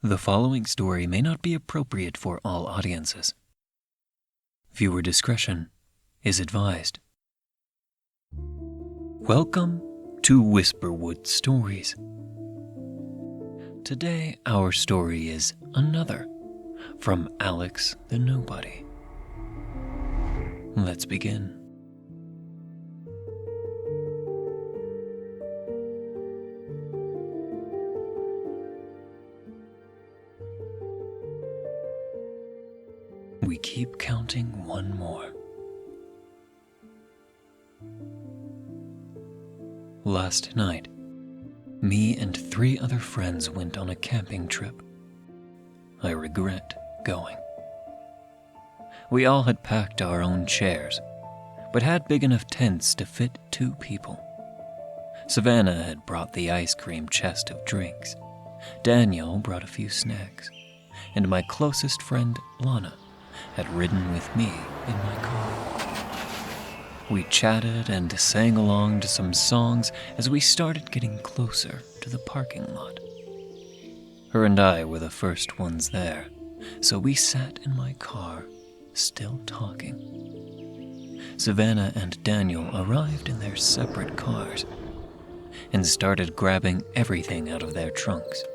The following story may not be appropriate for all audiences. Viewer discretion is advised. Welcome to Whisperwood Stories. Today, our story is Another from Alex the Nobody. Let's begin. We keep counting one more. Last night, me and 3 other friends went on a camping trip. I regret going. We all had packed our own chairs, but had big enough tents to fit 2 people. Savannah had brought the ice cream chest of drinks. Daniel brought a few snacks, and my closest friend, Lana, had ridden with me in my car. We chatted and sang along to some songs as we started getting closer to the parking lot. Her and I were the first ones there, so we sat in my car, still talking. Savannah and Daniel arrived in their separate cars and started grabbing everything out of their trunks.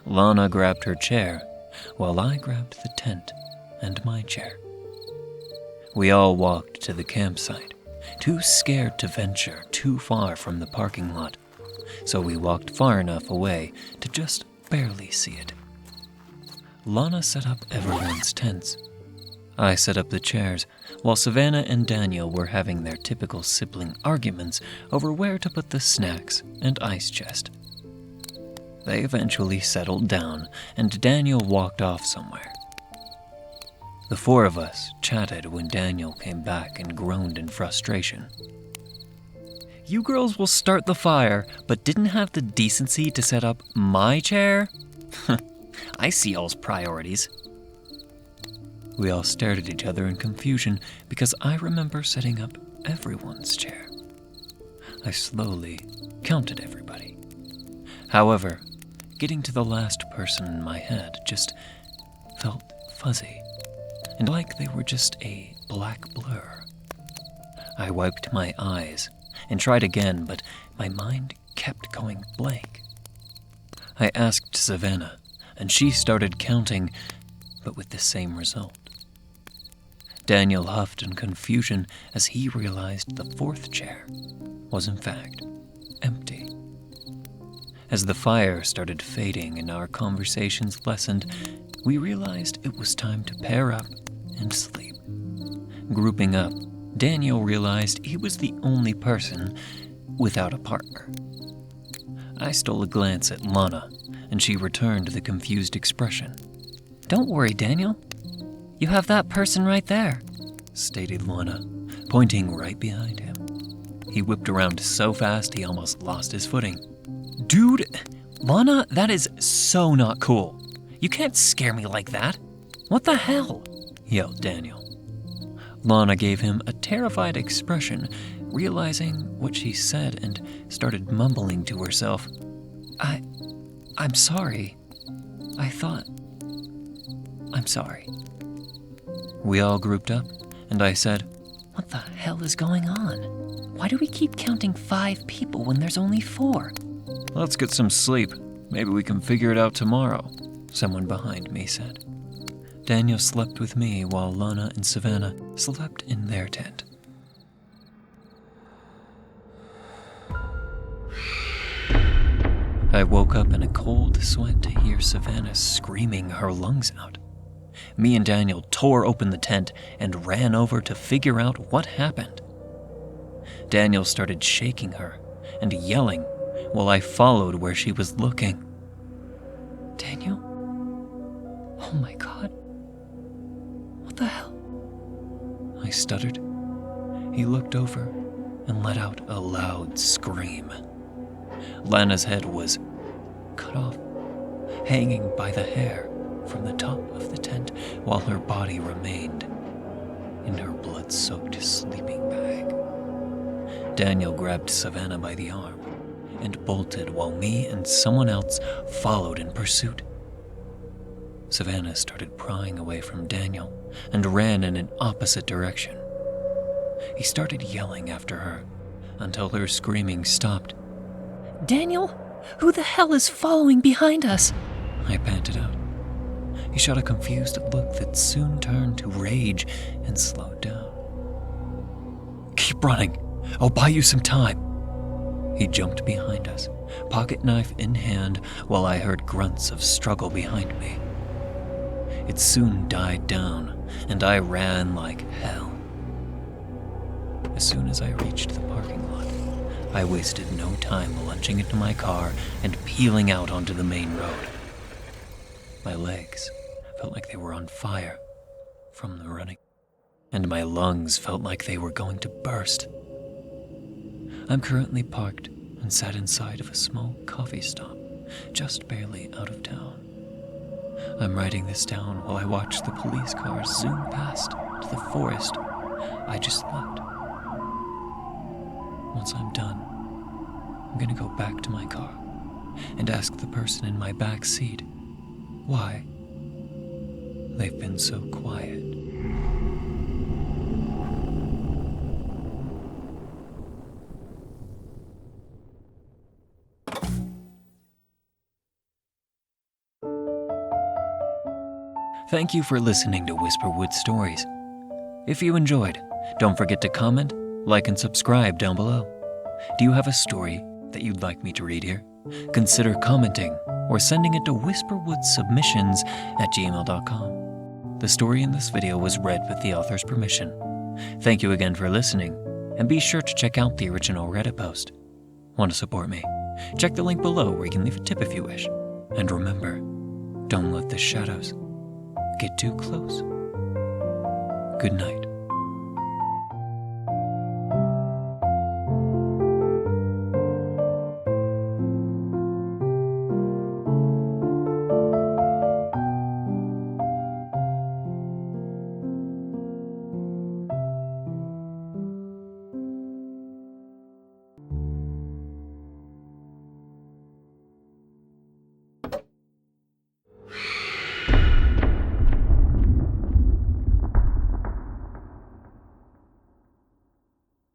Lana grabbed her chair while I grabbed the tent and my chair. We all walked to the campsite, too scared to venture too far from the parking lot, so we walked far enough away to just barely see it. Lana set up everyone's tents. I set up the chairs, while Savannah and Daniel were having their typical sibling arguments over where to put the snacks and ice chest. They eventually settled down, and Daniel walked off somewhere. The 4 of us chatted when Daniel came back and groaned in frustration. "You girls will start the fire, but didn't have the decency to set up my chair? I see y'all's priorities." We all stared at each other in confusion because I remember setting up everyone's chair. I slowly counted everybody. However, getting to the last person in my head just felt fuzzy, and like they were just a black blur. I wiped my eyes and tried again, but my mind kept going blank. I asked Savannah, and she started counting, but with the same result. Daniel huffed in confusion as he realized the 4th chair was in fact empty. As the fire started fading and our conversations lessened, we realized it was time to pair up and sleep. Grouping up, Daniel realized he was the only person without a partner. I stole a glance at Lana, and she returned the confused expression. "Don't worry, Daniel. You have that person right there," stated Lana, pointing right behind him. He whipped around so fast he almost lost his footing. "Dude, Lana, that is so not cool. You can't scare me like that. What the hell?" yelled Daniel. Lana gave him a terrified expression, realizing what she said, and started mumbling to herself. I'm sorry. I'm sorry." We all grouped up, and I said, "What the hell is going on? Why do we keep counting 5 people when there's only 4? "Let's get some sleep. Maybe we can figure it out tomorrow," someone behind me said. Daniel slept with me while Lana and Savannah slept in their tent. I woke up in a cold sweat to hear Savannah screaming her lungs out. Me and Daniel tore open the tent and ran over to figure out what happened. Daniel started shaking her and yelling while I followed where she was looking. "Daniel? Oh my God. What the hell?" I stuttered. He looked over and let out a loud scream. Lana's head was cut off, hanging by the hair from the top of the tent, while her body remained in her blood-soaked sleeping bag. Daniel grabbed Savannah by the arm and bolted while me and someone else followed in pursuit. Savannah started prying away from Daniel and ran in an opposite direction. He started yelling after her until her screaming stopped. "Daniel, who the hell is following behind us?" I panted out. He shot a confused look that soon turned to rage and slowed down. "Keep running. I'll buy you some time." He jumped behind us, pocket knife in hand, while I heard grunts of struggle behind me. It soon died down, and I ran like hell. As soon as I reached the parking lot, I wasted no time lunging into my car and peeling out onto the main road. My legs felt like they were on fire from the running, and my lungs felt like they were going to burst. I'm currently parked and sat inside of a small coffee stop, just barely out of town. I'm writing this down while I watch the police cars zoom past to the forest I just left. Once I'm done, I'm gonna go back to my car and ask the person in my back seat why they've been so quiet. Thank you for listening to Whisperwood Stories. If you enjoyed, don't forget to comment, like, and subscribe down below. Do you have a story that you'd like me to read here? Consider commenting or sending it to whisperwoodsubmissions@gmail.com. The story in this video was read with the author's permission. Thank you again for listening, and be sure to check out the original Reddit post. Want to support me? Check the link below where you can leave a tip if you wish. And remember, don't let the shadows get too close. Good night.